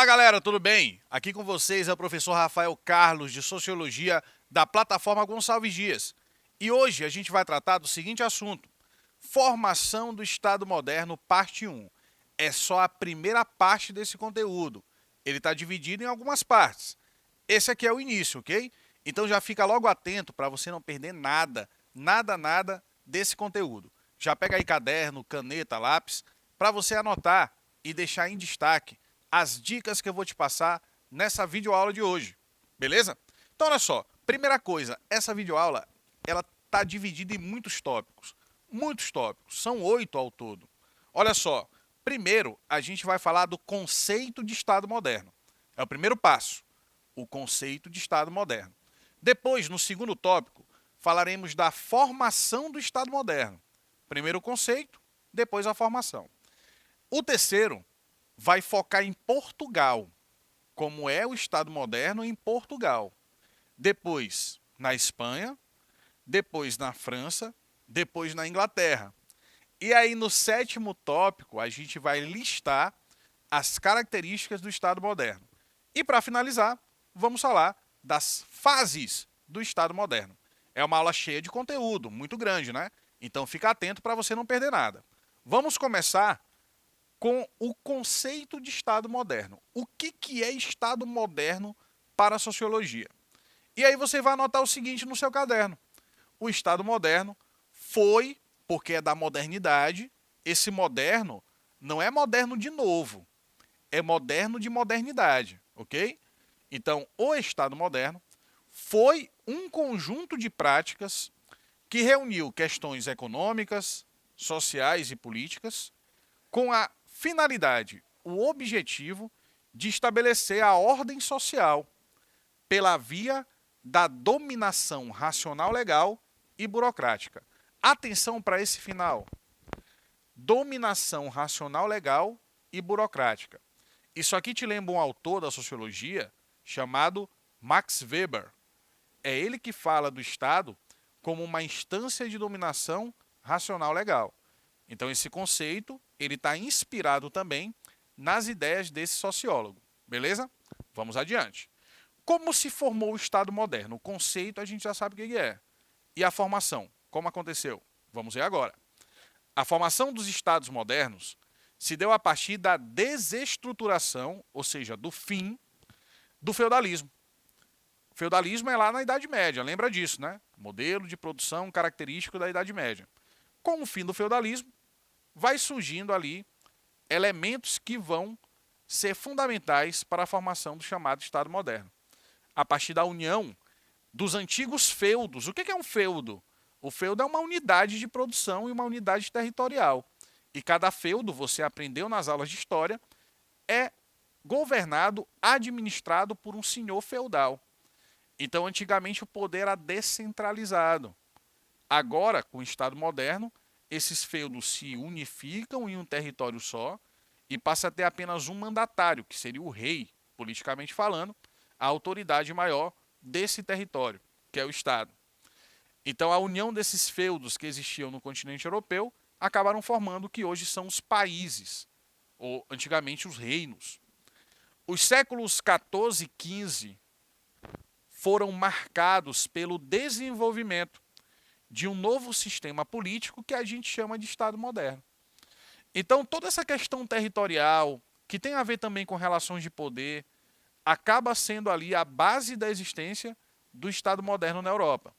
Fala galera, tudo bem? Aqui com vocês é o professor Rafael Carlos de Sociologia da plataforma Gonçalves Dias. E hoje a gente vai tratar do seguinte assunto: Formação do Estado Moderno, parte 1. É só a primeira parte desse conteúdo. Ele está dividido em algumas partes. Esse aqui é o início, ok? Então já fica logo atento para você não perder nada desse conteúdo. Já pega aí caderno, caneta, lápis, para você anotar e deixar em destaque as dicas que eu vou te passar nessa videoaula de hoje, beleza? Então olha só, primeira coisa, essa videoaula ela está dividida em muitos tópicos, são 8 ao todo. Olha só, primeiro a gente vai falar do conceito de Estado moderno, é o primeiro passo, o conceito de Estado moderno. Depois, no segundo tópico, falaremos da formação do Estado moderno, primeiro o conceito, depois a formação. O terceiro vai focar em Portugal, como é o Estado moderno em Portugal. Depois na Espanha, depois na França, depois na Inglaterra. E aí no sétimo tópico a gente vai listar as características do Estado moderno. E para finalizar, vamos falar das fases do Estado moderno. É uma aula cheia de conteúdo, muito grande, né? Então fica atento para você não perder nada. Vamos começar com o conceito de Estado moderno. O que é Estado moderno para a sociologia? E aí você vai anotar o seguinte no seu caderno. O Estado moderno foi, porque é da modernidade, esse moderno não é moderno de novo, é moderno de modernidade, ok? Então, o Estado moderno foi um conjunto de práticas que reuniu questões econômicas, sociais e políticas com a finalidade, o objetivo de estabelecer a ordem social pela via da dominação racional legal e burocrática. Atenção para esse final. Dominação racional legal e burocrática. Isso aqui te lembra um autor da sociologia chamado Max Weber. É ele que fala do Estado como uma instância de dominação racional legal. Então esse conceito ele está inspirado também nas ideias desse sociólogo, beleza? Vamos adiante. Como se formou o Estado moderno? O conceito a gente já sabe o que é. E a formação? Como aconteceu? Vamos ver agora. A formação dos Estados modernos se deu a partir da desestruturação, ou seja, do fim do feudalismo. O feudalismo é lá na Idade Média, lembra disso, né? Modelo de produção característico da Idade Média. Com o fim do feudalismo, vai surgindo ali elementos que vão ser fundamentais para a formação do chamado Estado moderno. A partir da união dos antigos feudos. O que é um feudo? O feudo é uma unidade de produção e uma unidade territorial. E cada feudo, você aprendeu nas aulas de história, é governado, administrado por um senhor feudal. Então, antigamente, o poder era descentralizado. Agora, com o Estado moderno, esses feudos se unificam em um território só e passa a ter apenas um mandatário, que seria o rei, politicamente falando, a autoridade maior desse território, que é o Estado. Então, a união desses feudos que existiam no continente europeu acabaram formando o que hoje são os países, ou antigamente os reinos. Os séculos 14 e 15 foram marcados pelo desenvolvimento de um novo sistema político que a gente chama de Estado moderno. Então, toda essa questão territorial, que tem a ver também com relações de poder, acaba sendo ali a base da existência do Estado moderno na Europa,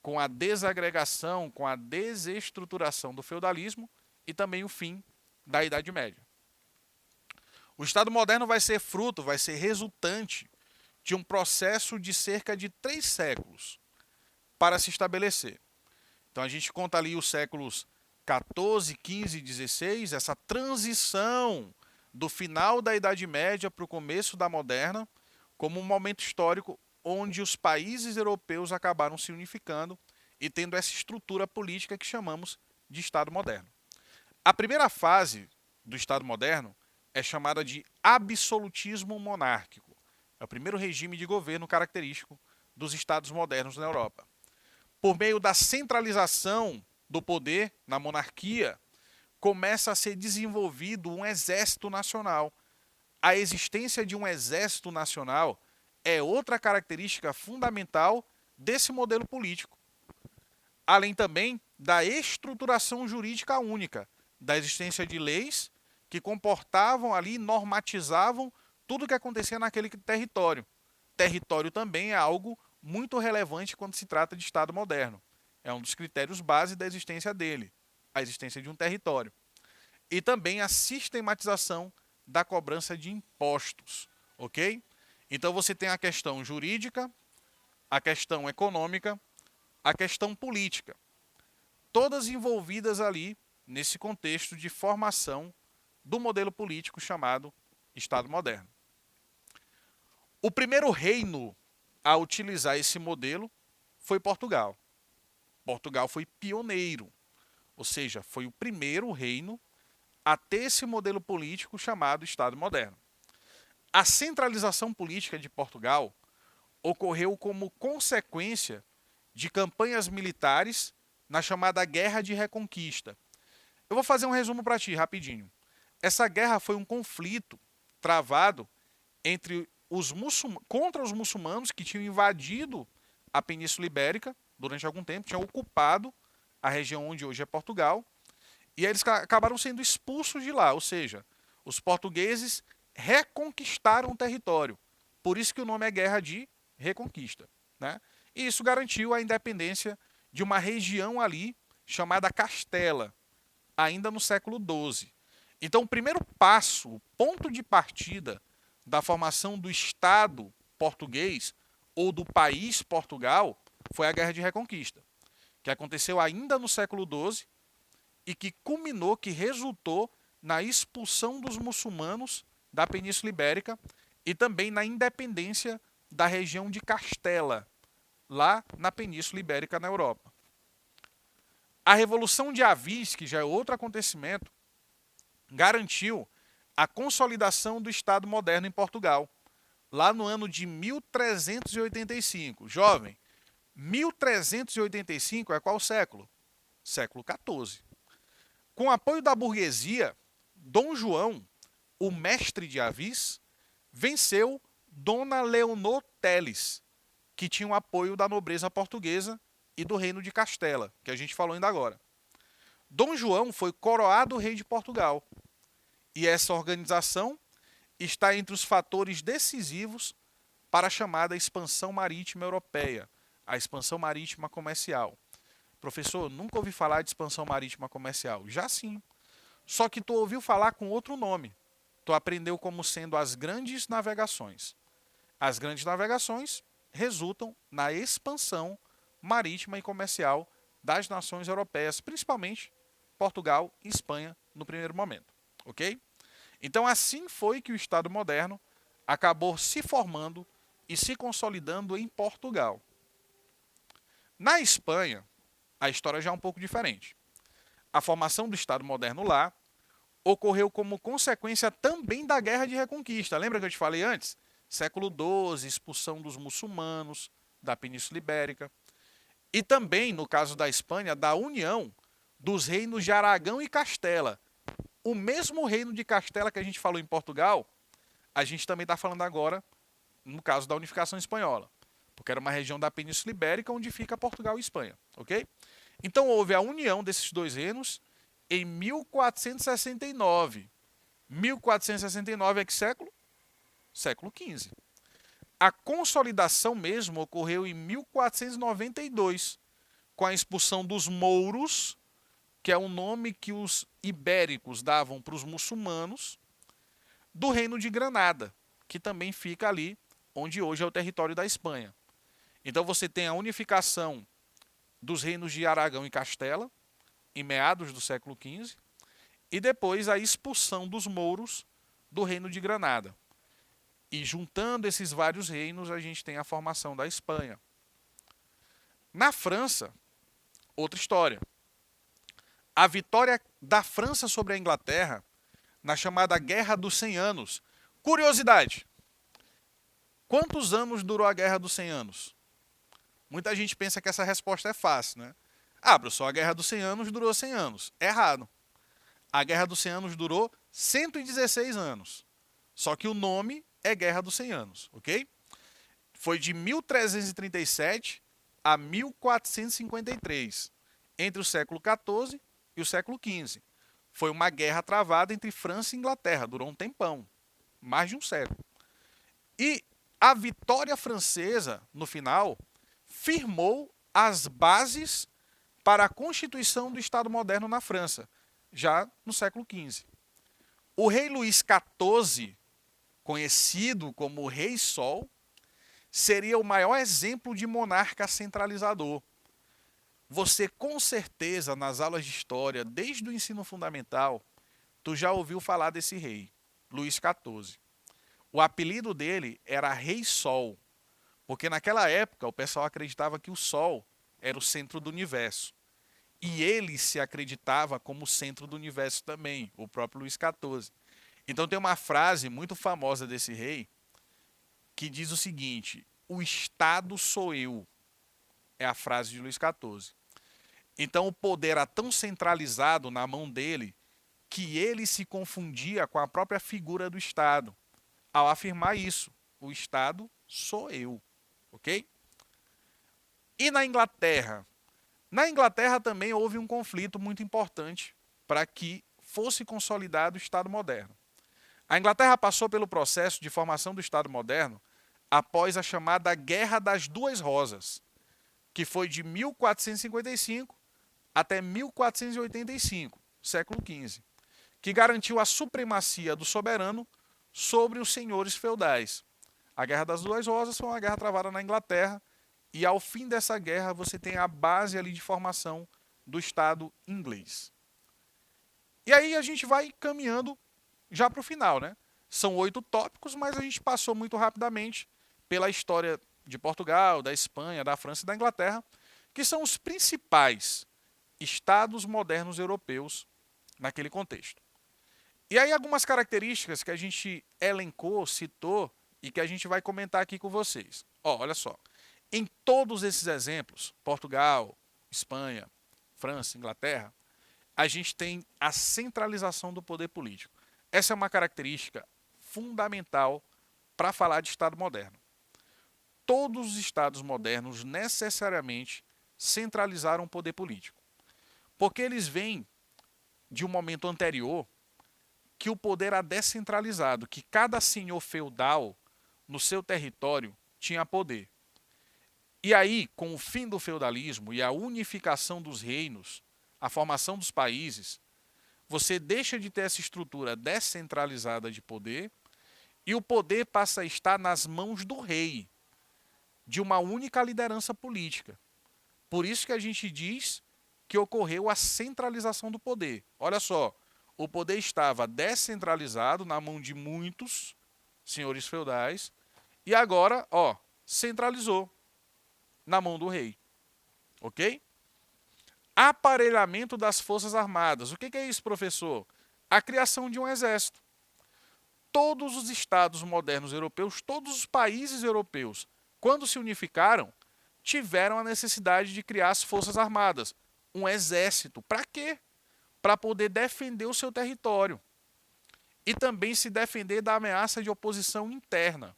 com a desagregação, com a desestruturação do feudalismo e também o fim da Idade Média. O Estado moderno vai ser fruto, vai ser resultante de um processo de cerca de 3 séculos para se estabelecer. Então a gente conta ali os séculos 14, 15 e 16, essa transição do final da Idade Média para o começo da Moderna, como um momento histórico onde os países europeus acabaram se unificando e tendo essa estrutura política que chamamos de Estado moderno. A primeira fase do Estado moderno é chamada de absolutismo monárquico. É o primeiro regime de governo característico dos Estados modernos na Europa. Por meio da centralização do poder na monarquia, começa a ser desenvolvido um exército nacional, a existência de um exército nacional é outra característica fundamental desse modelo político. Além também da estruturação jurídica única, da existência de leis que comportavam ali, normatizavam tudo o que acontecia naquele território. Território também é algo muito relevante quando se trata de Estado moderno. É um dos critérios base da existência dele, a existência de um território. E também a sistematização da cobrança de impostos, ok? Então você tem a questão jurídica, a questão econômica, a questão política, todas envolvidas ali nesse contexto de formação do modelo político chamado Estado moderno. O primeiro reino a utilizar esse modelo foi Portugal. Portugal foi pioneiro, ou seja, foi o primeiro reino a ter esse modelo político chamado Estado moderno. A centralização política de Portugal ocorreu como consequência de campanhas militares na chamada Guerra de Reconquista. Eu vou fazer um resumo para ti, rapidinho. Essa guerra foi um conflito travado entre contra os muçulmanos que tinham invadido a Península Ibérica durante algum tempo, tinham ocupado a região onde hoje é Portugal, e eles acabaram sendo expulsos de lá, ou seja, os portugueses reconquistaram o território. Por isso que o nome é Guerra de Reconquista, né? E isso garantiu a independência de uma região ali chamada Castela, ainda no século XII. Então, o primeiro passo, o ponto de partida da formação do Estado português ou do país Portugal foi a Guerra de Reconquista, que aconteceu ainda no século XII e que culminou, que resultou na expulsão dos muçulmanos da Península Ibérica e também na independência da região de Castela, lá na Península Ibérica, na Europa. A Revolução de Avis, que já é outro acontecimento, garantiu a consolidação do Estado moderno em Portugal, lá no ano de 1385. Jovem, 1385 é qual século? Século XIV. Com o apoio da burguesia, Dom João, o mestre de Avis, venceu Dona Leonor Teles, que tinha o apoio da nobreza portuguesa e do reino de Castela, que a gente falou ainda agora. Dom João foi coroado rei de Portugal, e essa organização está entre os fatores decisivos para a chamada expansão marítima europeia, a expansão marítima comercial. Professor, nunca ouvi falar de expansão marítima comercial. Já sim. Só que tu ouviu falar com outro nome. Tu aprendeu como sendo as grandes navegações. As grandes navegações resultam na expansão marítima e comercial das nações europeias, principalmente Portugal e Espanha no primeiro momento, ok? Então assim foi que o Estado moderno acabou se formando e se consolidando em Portugal. Na Espanha, a história já é um pouco diferente. A formação do Estado moderno lá ocorreu como consequência também da Guerra de Reconquista. Lembra que eu te falei antes? Século XII, expulsão dos muçulmanos da Península Ibérica. E também, no caso da Espanha, da união dos reinos de Aragão e Castela. O mesmo reino de Castela que a gente falou em Portugal, a gente também está falando agora no caso da unificação espanhola, porque era uma região da Península Ibérica onde fica Portugal e Espanha, ok? Então houve a união desses dois reinos em 1469. 1469 é que século? Século XV. A consolidação mesmo ocorreu em 1492, com a expulsão dos mouros, que é o nome que os ibéricos davam para os muçulmanos, do reino de Granada, que também fica ali onde hoje é o território da Espanha. Então você tem a unificação dos reinos de Aragão e Castela, em meados do século XV, e depois a expulsão dos mouros do reino de Granada. E juntando esses vários reinos, a gente tem a formação da Espanha. Na França, outra história. A vitória da França sobre a Inglaterra na chamada Guerra dos 100 Anos. Curiosidade. Quantos anos durou a Guerra dos 100 Anos? Muita gente pensa que essa resposta é fácil, né? Ah, professor, a Guerra dos 100 Anos durou 100 anos. Errado. A Guerra dos 100 Anos durou 116 anos. Só que o nome é Guerra dos 100 Anos, ok? Foi de 1337 a 1453, entre o século XIV e o século XV. Foi uma guerra travada entre França e Inglaterra, durou um tempão, mais de um século. E a vitória francesa, no final, firmou as bases para a constituição do Estado moderno na França, já no século XV. O rei Luís XIV, conhecido como Rei Sol, seria o maior exemplo de monarca centralizador. Você, com certeza, nas aulas de história, desde o ensino fundamental, tu já ouviu falar desse rei, Luís XIV. O apelido dele era Rei Sol, porque naquela época o pessoal acreditava que o Sol era o centro do universo. E ele se acreditava como o centro do universo também, o próprio Luís XIV. Então tem uma frase muito famosa desse rei que diz o seguinte: o Estado sou eu. É a frase de Luís XIV. Então o poder era tão centralizado na mão dele que ele se confundia com a própria figura do Estado ao afirmar isso: o Estado sou eu, ok? E na Inglaterra? Na Inglaterra também houve um conflito muito importante para que fosse consolidado o Estado moderno. A Inglaterra passou pelo processo de formação do Estado moderno após a chamada Guerra das Duas Rosas, que foi de 1455 até 1485, século XV, que garantiu a supremacia do soberano sobre os senhores feudais. A Guerra das Duas Rosas foi uma guerra travada na Inglaterra, e ao fim dessa guerra você tem a base ali de formação do Estado inglês. E aí a gente vai caminhando já para o final, né? São 8 tópicos, mas a gente passou muito rapidamente pela história de Portugal, da Espanha, da França e da Inglaterra, que são os principais estados modernos europeus naquele contexto. E aí algumas características que a gente elencou, citou e que a gente vai comentar aqui com vocês. Olha só, em todos esses exemplos, Portugal, Espanha, França, Inglaterra, a gente tem a centralização do poder político. Essa é uma característica fundamental para falar de Estado moderno. Todos os Estados modernos necessariamente centralizaram o poder político, porque eles vêm de um momento anterior que o poder era descentralizado, que cada senhor feudal no seu território tinha poder. E aí, com o fim do feudalismo e a unificação dos reinos, a formação dos países, você deixa de ter essa estrutura descentralizada de poder e o poder passa a estar nas mãos do rei, de uma única liderança política. Por isso que a gente diz que ocorreu a centralização do poder. Olha só, o poder estava descentralizado na mão de muitos senhores feudais e agora, centralizou na mão do rei. Ok? Aparelhamento das Forças Armadas. O que é isso, professor? A criação de um exército. Todos os estados modernos europeus, todos os países europeus, quando se unificaram, tiveram a necessidade de criar as Forças Armadas. Um exército. Para quê? Para poder defender o seu território. E também se defender da ameaça de oposição interna,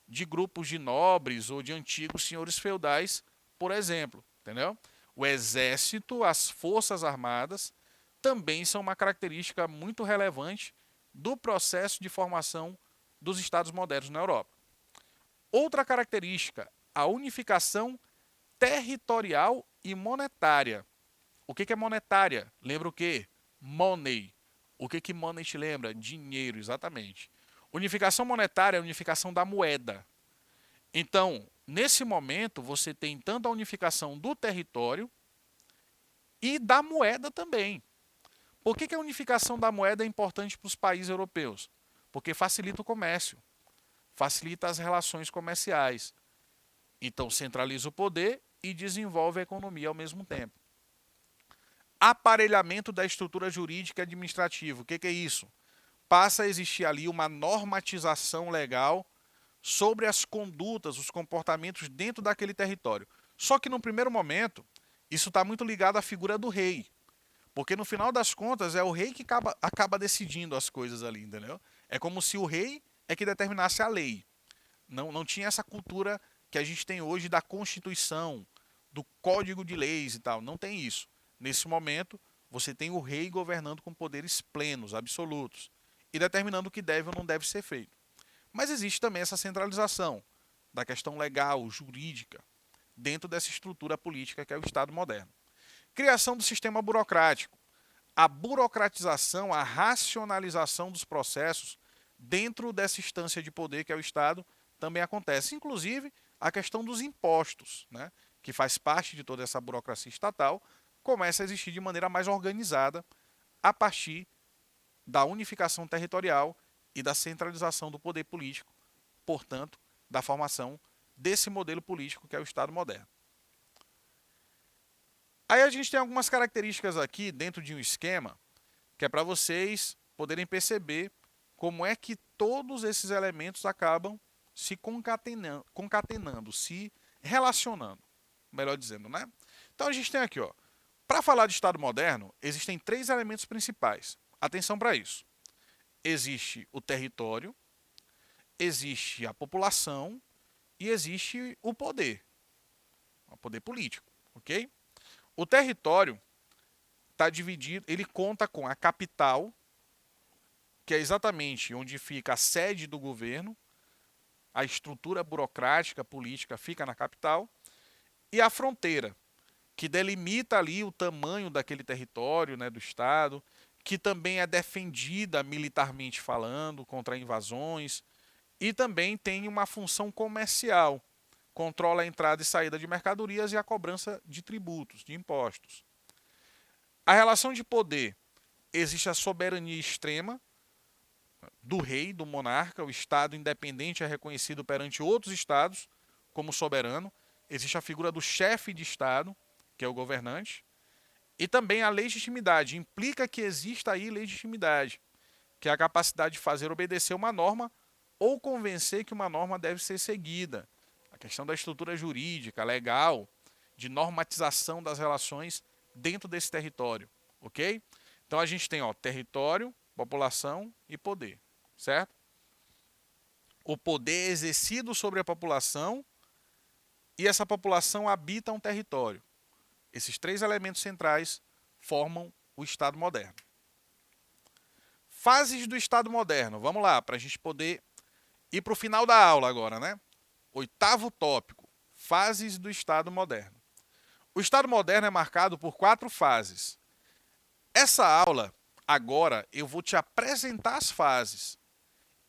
de grupos de nobres ou de antigos senhores feudais, por exemplo. Entendeu? O exército, as forças armadas, também são uma característica muito relevante do processo de formação dos Estados modernos na Europa. Outra característica, a unificação territorial e monetária. O que é monetária? Lembra o quê? Money. O que money te lembra? Dinheiro, exatamente. Unificação monetária é a unificação da moeda. Então, nesse momento, você tem tanto a unificação do território e da moeda também. Por que a unificação da moeda é importante para os países europeus? Porque facilita o comércio, facilita as relações comerciais. Então, centraliza o poder e desenvolve a economia ao mesmo tempo. Aparelhamento da estrutura jurídica e administrativa. O que é isso? Passa a existir ali uma normatização legal sobre as condutas, os comportamentos dentro daquele território. Só que no primeiro momento, isso está muito ligado à figura do rei. Porque no final das contas é o rei que acaba decidindo as coisas ali, entendeu? É como se o rei é que determinasse a lei. Não tinha essa cultura que a gente tem hoje da Constituição, do Código de Leis e tal. Não tem isso. Nesse momento, você tem o rei governando com poderes plenos, absolutos, e determinando o que deve ou não deve ser feito. Mas existe também essa centralização da questão legal, jurídica, dentro dessa estrutura política que é o Estado moderno. Criação do sistema burocrático. A burocratização, a racionalização dos processos dentro dessa instância de poder que é o Estado também acontece. Inclusive, a questão dos impostos, né, que faz parte de toda essa burocracia estatal, começa a existir de maneira mais organizada a partir da unificação territorial e da centralização do poder político, portanto, da formação desse modelo político que é o Estado moderno. Aí a gente tem algumas características aqui dentro de um esquema que é para vocês poderem perceber como é que todos esses elementos acabam se concatenando, se relacionando, melhor dizendo, né? Então a gente tem aqui, ó, para falar de Estado moderno, existem 3 elementos principais. Atenção para isso. Existe o território, existe a população e existe o poder político, ok? O território está dividido, ele conta com a capital, que é exatamente onde fica a sede do governo, a estrutura burocrática, política fica na capital, e a fronteira, que delimita ali o tamanho daquele território, né, do Estado, que também é defendida militarmente falando, contra invasões, e também tem uma função comercial, controla a entrada e saída de mercadorias e a cobrança de tributos, de impostos. A relação de poder, existe a soberania extrema do rei, do monarca, o Estado independente é reconhecido perante outros estados como soberano, existe a figura do chefe de Estado, que é o governante, e também a legitimidade, implica que exista aí legitimidade, que é a capacidade de fazer obedecer uma norma ou convencer que uma norma deve ser seguida. A questão da estrutura jurídica, legal, de normatização das relações dentro desse território, ok? Então a gente tem, ó, território, população e poder, certo? O poder exercido sobre a população e essa população habita um território. Esses 3 elementos centrais formam o Estado moderno. Fases do Estado moderno. Vamos lá, para a gente poder ir para o final da aula agora, né? 8º tópico. Fases do Estado moderno. O Estado moderno é marcado por 4 fases. Essa aula, agora, eu vou te apresentar as fases.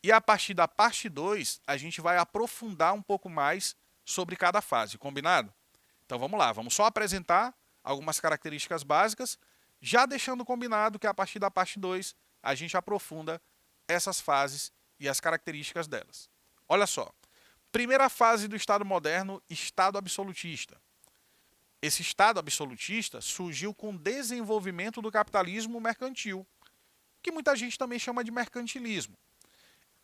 E a partir da parte 2, a gente vai aprofundar um pouco mais sobre cada fase, combinado? Então vamos lá, vamos só apresentar algumas características básicas, já deixando combinado que a partir da parte 2 a gente aprofunda essas fases e as características delas. Olha só, primeira fase do Estado moderno, Estado absolutista. Esse Estado absolutista surgiu com o desenvolvimento do capitalismo mercantil, que muita gente também chama de mercantilismo,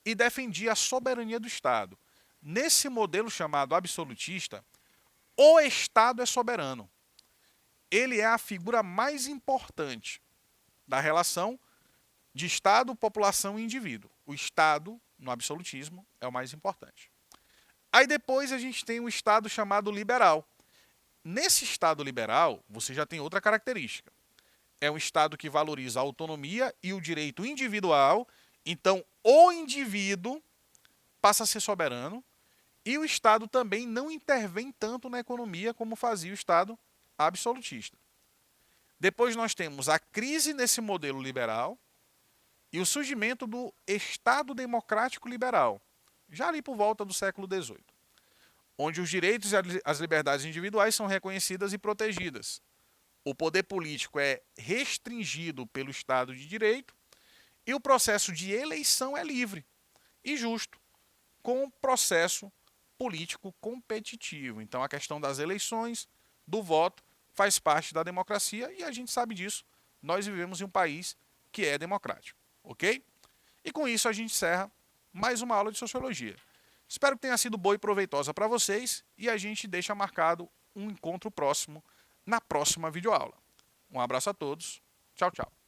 e defendia a soberania do Estado. Nesse modelo chamado absolutista, o Estado é soberano. Ele é a figura mais importante da relação de Estado, população e indivíduo. O Estado, no absolutismo, é o mais importante. Aí depois a gente tem um Estado chamado liberal. Nesse Estado liberal, você já tem outra característica. É um Estado que valoriza a autonomia e o direito individual. Então, o indivíduo passa a ser soberano e o Estado também não intervém tanto na economia como fazia o Estado absolutista. Depois nós temos a crise nesse modelo liberal e o surgimento do Estado democrático liberal, já ali por volta do século XVIII, onde os direitos e as liberdades individuais são reconhecidas e protegidas. O poder político é restringido pelo Estado de Direito e o processo de eleição é livre e justo, com um processo político competitivo. Então a questão das eleições, do voto, faz parte da democracia e a gente sabe disso. Nós vivemos em um país que é democrático, ok? E com isso a gente encerra mais uma aula de Sociologia. Espero que tenha sido boa e proveitosa para vocês e a gente deixa marcado um encontro próximo na próxima videoaula. Um abraço a todos. Tchau, tchau.